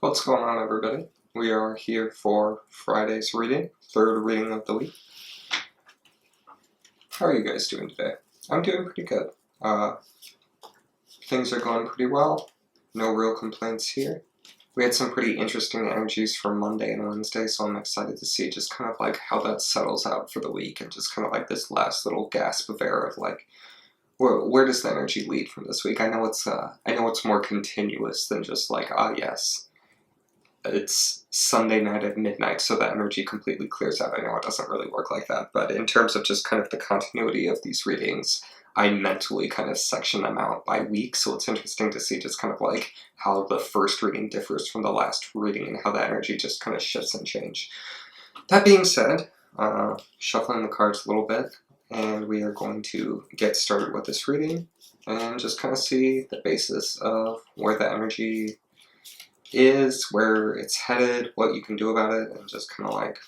What's going on, everybody? We are here for Friday's reading, third reading of the week. How are you guys doing today? I'm doing pretty good. Things are going pretty well. No real complaints here. We had some pretty interesting energies for Monday and Wednesday, so I'm excited to see just kind of like how that settles out for the week and just kind of like this last little gasp of air of like, where does the energy lead from this week? I know it's more continuous than just like, yes, it's Sunday night at midnight, so the energy completely clears out. I know it doesn't really work like that, but in terms of just kind of the continuity of these readings, I mentally kind of section them out by week, so it's interesting to see just kind of like how the first reading differs from the last reading and how the energy just kind of shifts and change. That being said, shuffling the cards a little bit, and we are going to get started with this reading and just kind of see the basis of where the energy is, where it's headed, what you can do about it, and just kind of like,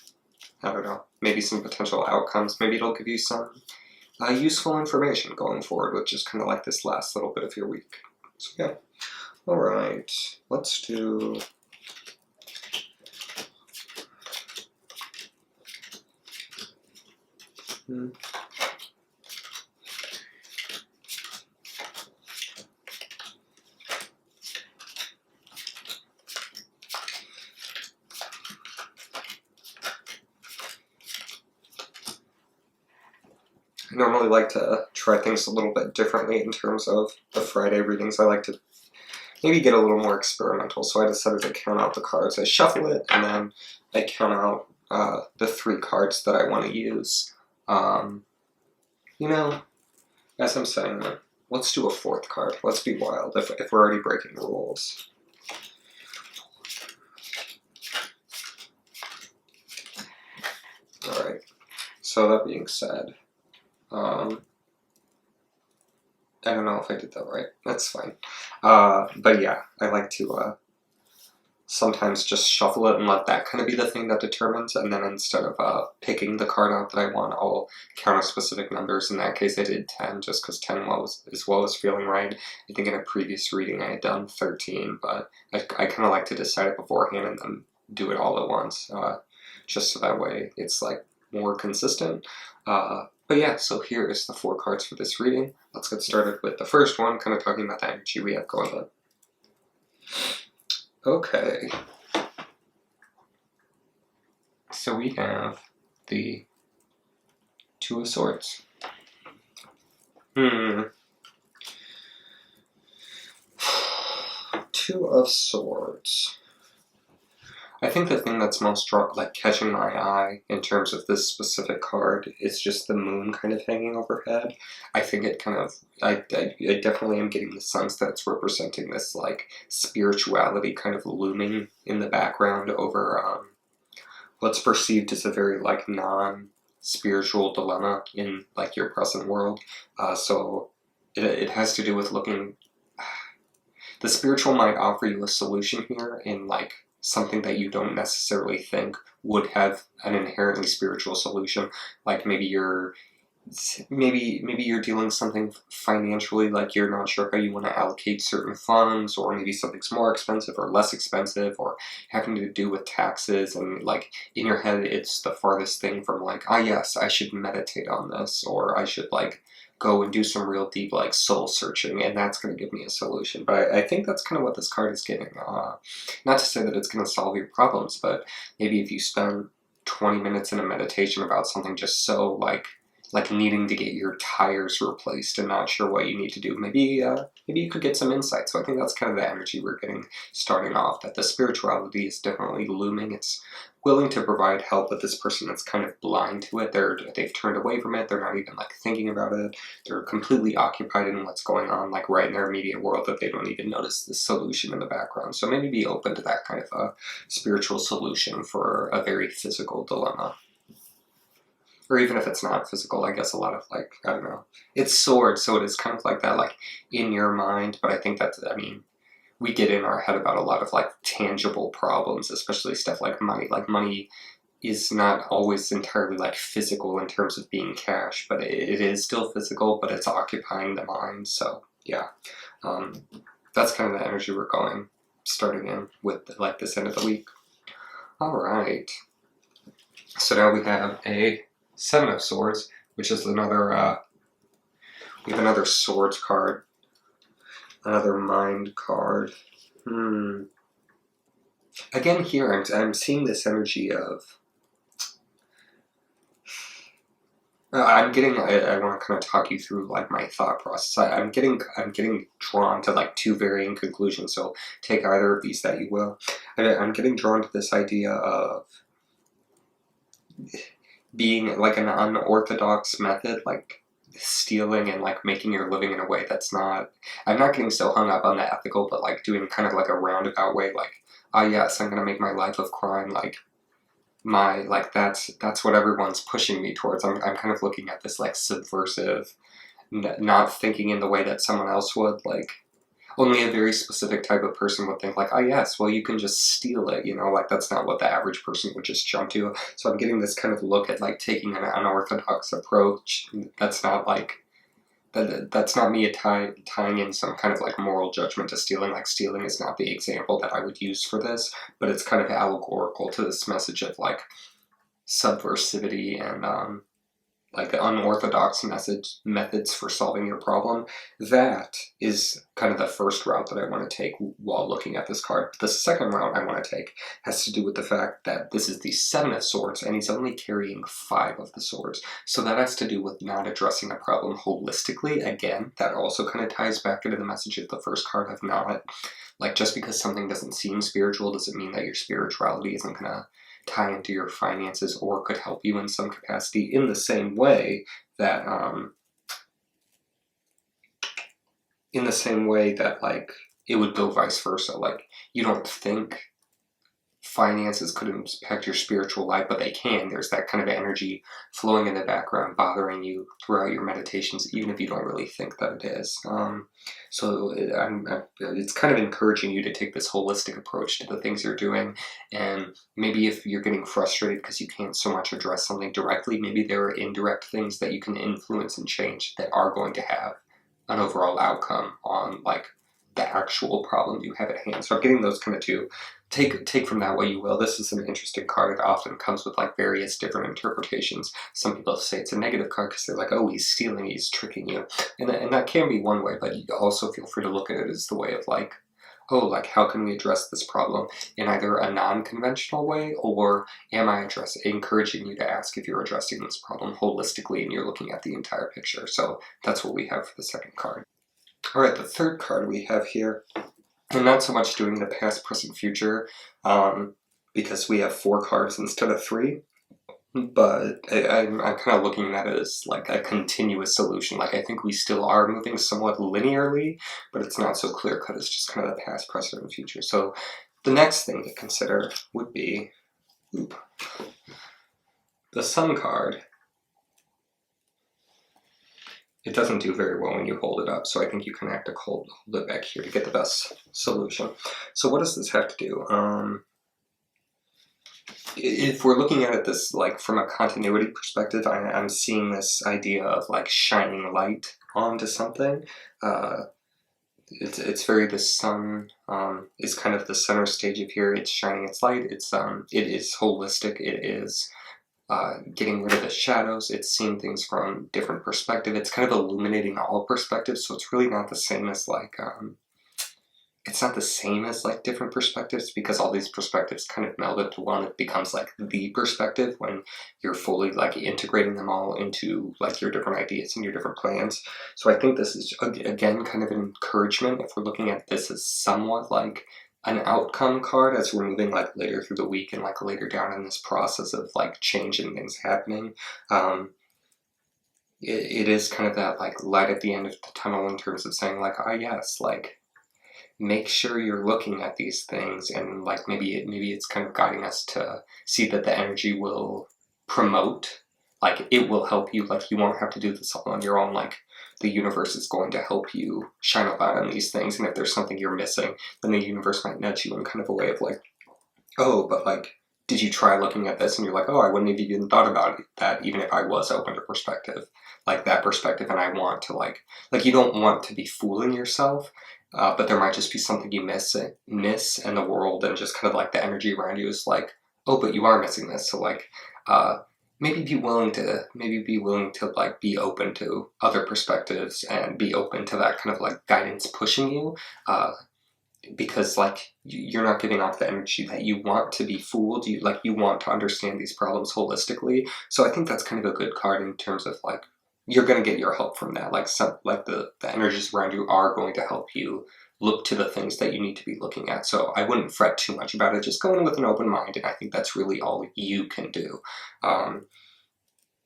I don't know, maybe some potential outcomes. Maybe it'll give you some useful information going forward with just kind of like this last little bit of your week. So yeah. Alright, let's do... I normally like to try things a little bit differently in terms of the Friday readings. I like to maybe get a little more experimental, so I decided to count out the cards. I shuffle it, and then I count out the 3 cards that I want to use. You know, as I'm saying that, let's do a 4th card. Let's be wild if we're already breaking the rules. Alright, so that being said, I don't know if I did that right. That's fine. But yeah, I like to sometimes just shuffle it and let that kind of be the thing that determines, and then instead of picking the card out that I want, I'll count out specific numbers. In that case, I did 10, just because 10 was feeling right. I think in a previous reading I had done 13, but I kind of like to decide it beforehand and then do it all at once, just so that way it's like more consistent. But yeah, so here is the 4 cards for this reading. Let's get started with the first one, kind of talking about the energy we have going on. Okay. So we have the 2 of Swords. 2 of Swords. I think the thing that's most catching my eye in terms of this specific card is just the moon kind of hanging overhead. I think it kind of, I definitely am getting the sense that it's representing this like spirituality kind of looming in the background over what's perceived as a very like non-spiritual dilemma in like your present world. So it has to do with looking, the spiritual might offer you a solution here in like something that you don't necessarily think would have an inherently spiritual solution. Like maybe you're dealing something financially, like you're not sure how you want to allocate certain funds, or maybe something's more expensive or less expensive, or having to do with taxes, and like in your head it's the farthest thing from like, yes, I should meditate on this, or I should like go and do some real deep like soul searching, and that's going to give me a solution. But I think that's kind of what this card is giving. Not to say that it's going to solve your problems, but maybe if you spend 20 minutes in a meditation about something just so like needing to get your tires replaced and not sure what you need to do, maybe you could get some insight. So I think that's kind of the energy we're getting starting off, that the spirituality is definitely looming. It's willing to provide help, but this person that's kind of blind to it. They've turned away from it. They're not even like thinking about it. They're completely occupied in what's going on like right in their immediate world, that they don't even notice the solution in the background. So maybe be open to that kind of a spiritual solution for a very physical dilemma. Or even if it's not physical, I guess a lot of like, I don't know, it's swords, so it is kind of like that, like in your mind. But I think that's, I mean, we get in our head about a lot of like tangible problems, especially stuff like money. Like money is not always entirely like physical in terms of being cash, but it is still physical, but it's occupying the mind. So yeah, that's kind of the energy we're going. starting in with like this end of the week. All right. So now we have a Seven of Swords, which is another. We have another Swords card, another Mind card. Again, here I'm seeing this energy of. I'm getting. I want to kind of talk you through like my thought process. I'm getting drawn to like two varying conclusions. So take either of these that you will. I'm getting drawn to this idea of being like an unorthodox method, like stealing and like making your living in a way that's not. I'm not getting so hung up on the ethical, but like doing kind of like a roundabout way, like, oh yes, I'm gonna make my life of crime like. That's what everyone's pushing me towards. I'm kind of looking at this like subversive, not thinking in the way that someone else would. Like only a very specific type of person would think like, oh yes, well you can just steal it. Like that's not what the average person would just jump to. So I'm getting this kind of look at like taking an unorthodox approach. That's not like. That's not me tying in some kind of like moral judgment to stealing. Like stealing is not the example that I would use for this, but it's kind of allegorical to this message of like subversivity and like unorthodox methods for solving your problem. That is kind of the first route that I want to take while looking at this card. The second route I want to take has to do with the fact that this is the Seven of Swords and he's only carrying 5 of the swords. So that has to do with not addressing a problem holistically. Again, that also kind of ties back into the message of the first card of not, like just because something doesn't seem spiritual doesn't mean that your spirituality isn't going to tie into your finances or could help you in some capacity, in the same way that like it would go vice versa. Like you don't think finances could impact your spiritual life, but they can. There's that kind of energy flowing in the background bothering you throughout your meditations, even if you don't really think that it is. So it's kind of encouraging you to take this holistic approach to the things you're doing. And maybe if you're getting frustrated because you can't so much address something directly, maybe there are indirect things that you can influence and change that are going to have an overall outcome on like the actual problem you have at hand. So I'm getting those kind of two. Take from that what you will. This is an interesting card. It often comes with like various different interpretations. Some people say it's a negative card because they're like, oh, he's stealing, he's tricking you. And that can be one way, but you also feel free to look at it as the way of like, oh, like how can we address this problem in either a non-conventional way, or am I encouraging you to ask if you're addressing this problem holistically and you're looking at the entire picture. So that's what we have for the second card. All right, the third card we have here, and not so much doing the past, present, future, because we have 4 cards instead of 3, but I'm kind of looking at it as like a continuous solution. Like I think we still are moving somewhat linearly, but it's not so clear-cut. It's just kind of the past, present, and future. So the next thing to consider would be the Sun card. It doesn't do very well when you hold it up, so I think you can have to hold it back here to get the best solution. So what does this have to do? If we're looking at it this like from a continuity perspective, I'm seeing this idea of like shining light onto something. It's very, the sun is kind of the center stage of here. It's shining its light. It is holistic. It is getting rid of the shadows. It's seeing things from different perspective. It's kind of illuminating all perspectives. So it's really not the same as like it's not the same as like different perspectives, because all these perspectives kind of meld into one. It becomes like the perspective when you're fully like integrating them all into like your different ideas and your different plans. So I think this is again kind of an encouragement if we're looking at this as somewhat like an outcome card as we're moving like later through the week and like later down in this process of like change and things happening. It is kind of that like light at the end of the tunnel in terms of saying like, ah, yes, like make sure you're looking at these things, and like maybe it's kind of guiding us to see that the energy will promote, like it will help you, like you won't have to do this all on your own, like the universe is going to help you shine a light on these things, and if there's something you're missing, then the universe might nudge you in kind of a way of like, oh, but like, did you try looking at this? And you're like, oh, I wouldn't have even thought about that even if I was open to perspective, like that perspective, and I want to like you don't want to be fooling yourself. but there might just be something you miss in the world, and just kind of like the energy around you is like, oh, but you are missing this. So like, uh, maybe be willing to like be open to other perspectives and be open to that kind of like guidance pushing you. Uh, because like you're not giving off the energy that you want to be fooled. You want to understand these problems holistically. So I think that's kind of a good card in terms of like you're going to get your help from that. Like some like the energies around you are going to help you look to the things that you need to be looking at. So I wouldn't fret too much about it. Just go in with an open mind, and I think that's really all you can do. Um,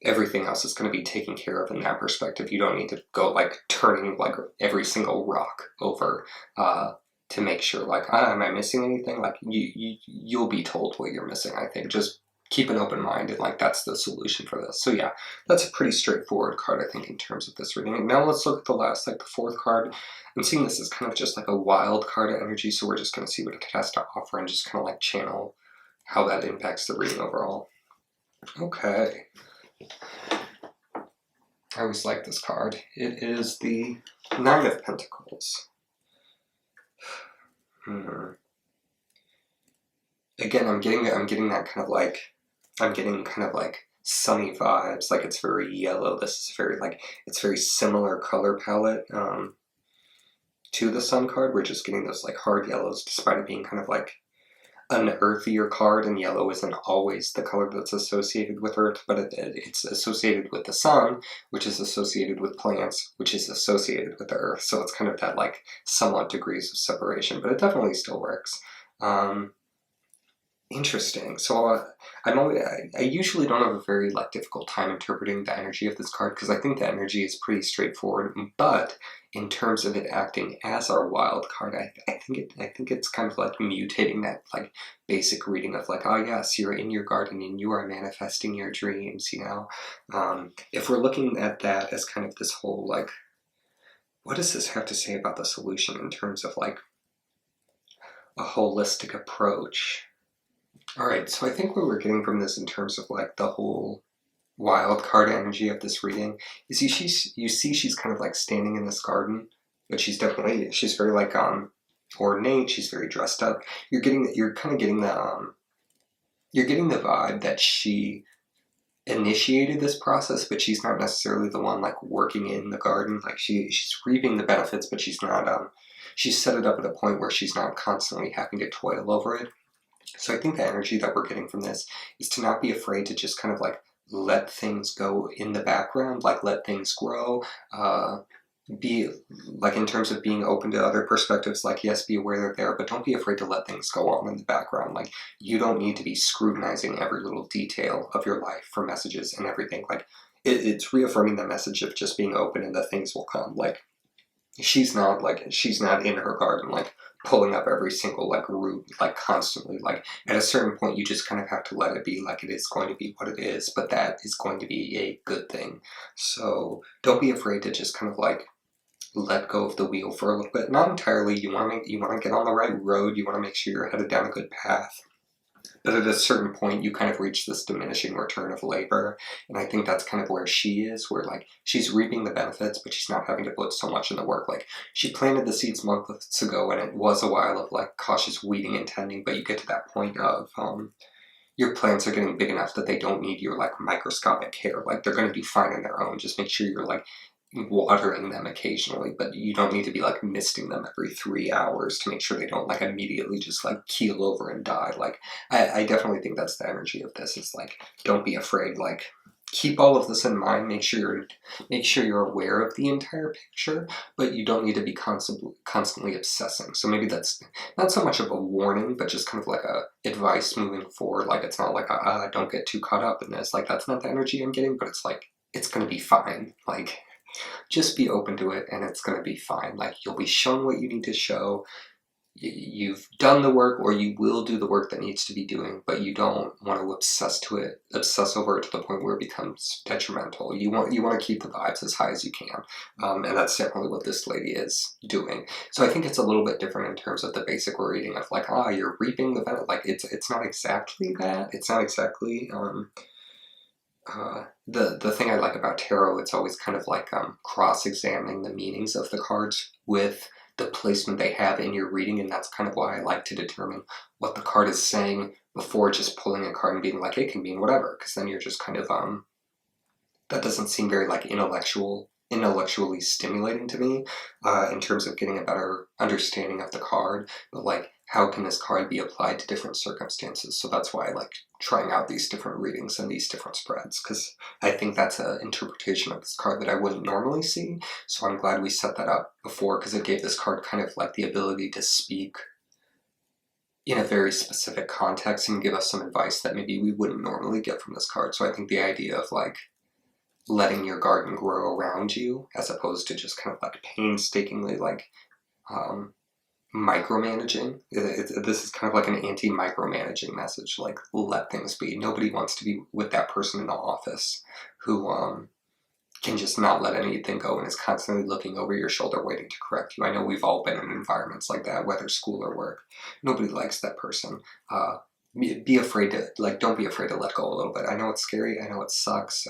Everything else is going to be taken care of in that perspective. You don't need to go like turning like every single rock over uh, to make sure like, am I missing anything? Like you'll be told what you're missing. I think just keep an open mind, and like that's the solution for this. So yeah, that's a pretty straightforward card, I think, in terms of this reading. Now let's look at the last, like the fourth card. I'm seeing this as kind of just like a wild card energy, so we're just going to see what it has to offer and just kind of like channel how that impacts the reading overall. Okay. I always like this card. It is the Nine of Pentacles. Again, I'm getting that kind of like, I'm getting kind of like sunny vibes. Like it's very yellow. This is very like, it's very similar color palette to the Sun card. We're just getting those like hard yellows, despite it being kind of like an earthier card, and yellow isn't always the color that's associated with earth, but it's associated with the sun, which is associated with plants, which is associated with the earth. So it's kind of that like somewhat degrees of separation, but it definitely still works. Interesting. So I usually don't have a very like difficult time interpreting the energy of this card, because I think the energy is pretty straightforward. But in terms of it acting as our wild card, I think it's kind of like mutating that like basic reading of like, oh yes, you're in your garden and you are manifesting your dreams. If we're looking at that as kind of this whole like, what does this have to say about the solution in terms of like a holistic approach? All right, so I think what we're getting from this in terms of like the whole wild card energy of this reading is you see she's kind of like standing in this garden, but she's very like ornate. She's very dressed up. You're kind of getting you're getting the vibe that she initiated this process, but she's not necessarily the one like working in the garden. Like she's reaping the benefits, but she's not she's set it up at a point where she's not constantly having to toil over it. So I think the energy that we're getting from this is to not be afraid to just kind of like let things go in the background, like let things grow, be like in terms of being open to other perspectives, like yes, be aware they're there, but don't be afraid to let things go on in the background. Like you don't need to be scrutinizing every little detail of your life for messages and everything. Like it's reaffirming the message of just being open and that things will come. Like she's not in her garden like pulling up every single like root like constantly. Like at a certain point you just kind of have to let it be, like it is going to be what it is, but that is going to be a good thing. So don't be afraid to just kind of like let go of the wheel for a little bit. Not entirely. You want to get on the right road. You want to make sure you're headed down a good path. But at a certain point, you kind of reach this diminishing return of labor. And I think that's kind of where she is, where like she's reaping the benefits, but she's not having to put so much in the work. Like she planted the seeds months ago, and it was a while of like cautious weeding and tending, but you get to that point of your plants are getting big enough that they don't need your like microscopic care. Like they're going to do fine on their own. Just make sure you're like watering them occasionally, but you don't need to be like misting them every 3 hours to make sure they don't like immediately just like keel over and die. Like I definitely think that's the energy of this. It's like, don't be afraid. Like keep all of this in mind. Make sure you're aware of the entire picture, but you don't need to be constantly obsessing. So maybe that's not so much of a warning, but just kind of like a advice moving forward. Like it's not like don't get too caught up in this. Like that's not the energy I'm getting, but it's like it's gonna be fine. Like just be open to it and it's going to be fine. Like you'll be shown what you need to show. You've done the work, or you will do the work that needs to be doing, but you don't want to obsess over it to the point where it becomes detrimental. You want to keep the vibes as high as you can, and that's definitely what this lady is doing. So I think it's a little bit different in terms of the basic reading of like, you're reaping the benefit. Like it's not exactly that. It's not exactly the thing I like about tarot, it's always kind of like cross-examining the meanings of the cards with the placement they have in your reading, and that's kind of why I like to determine what the card is saying before just pulling a card and being like, it can mean whatever, because then you're just kind of, that doesn't seem very like intellectually stimulating to me in terms of getting a better understanding of the card. But like, how can this card be applied to different circumstances? So that's why I like trying out these different readings and these different spreads, because I think that's an interpretation of this card that I wouldn't normally see. So I'm glad we set that up before, because it gave this card kind of like the ability to speak in a very specific context and give us some advice that maybe we wouldn't normally get from this card. So I think the idea of like letting your garden grow around you, as opposed to just kind of like painstakingly like micromanaging. This is kind of like an anti-micromanaging message, like let things be. Nobody wants to be with that person in the office who can just not let anything go and is constantly looking over your shoulder waiting to correct you. I know we've all been in environments like that, whether school or work. Nobody likes that person. Be afraid to, like, don't be afraid to let go a little bit. I know it's scary, I know it sucks,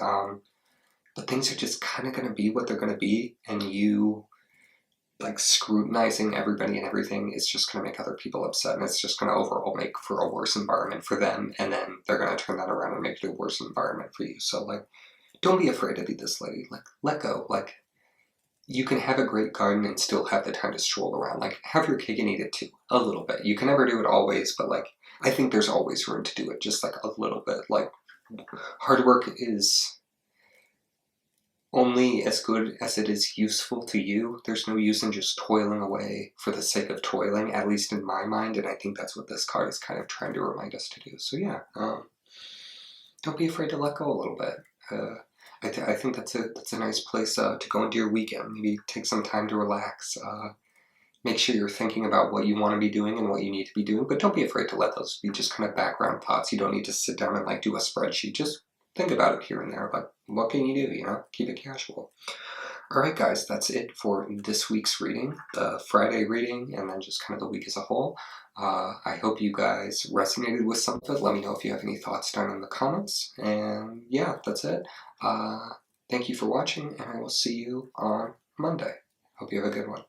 but things are just kind of going to be what they're going to be, and you like scrutinizing everybody and everything is just going to make other people upset, and it's just going to overall make for a worse environment for them, and then they're going to turn that around and make it a worse environment for you. So like, don't be afraid to be this lady. Like, let go. Like, you can have a great garden and still have the time to stroll around. Like, have your cake and eat it too, a little bit. You can never do it always, but like, I think there's always room to do it just like a little bit. Like, hard work is only as good as it is useful to you. There's no use in just toiling away for the sake of toiling, at least in my mind, and I think that's what this card is kind of trying to remind us to do. So yeah, don't be afraid to let go a little bit. I think that's a nice place to go into your weekend. Maybe take some time to relax. Make sure you're thinking about what you want to be doing and what you need to be doing, but don't be afraid to let those be just kind of background thoughts. You don't need to sit down and like do a spreadsheet. Just think about it here and there. Like, what can you do? You know, keep it casual. All right, guys, that's it for this week's reading, the Friday reading, and then just kind of the week as a whole. I hope you guys resonated with some of it. Let me know if you have any thoughts down in the comments. And yeah, that's it. Thank you for watching, and I will see you on Monday. Hope you have a good one.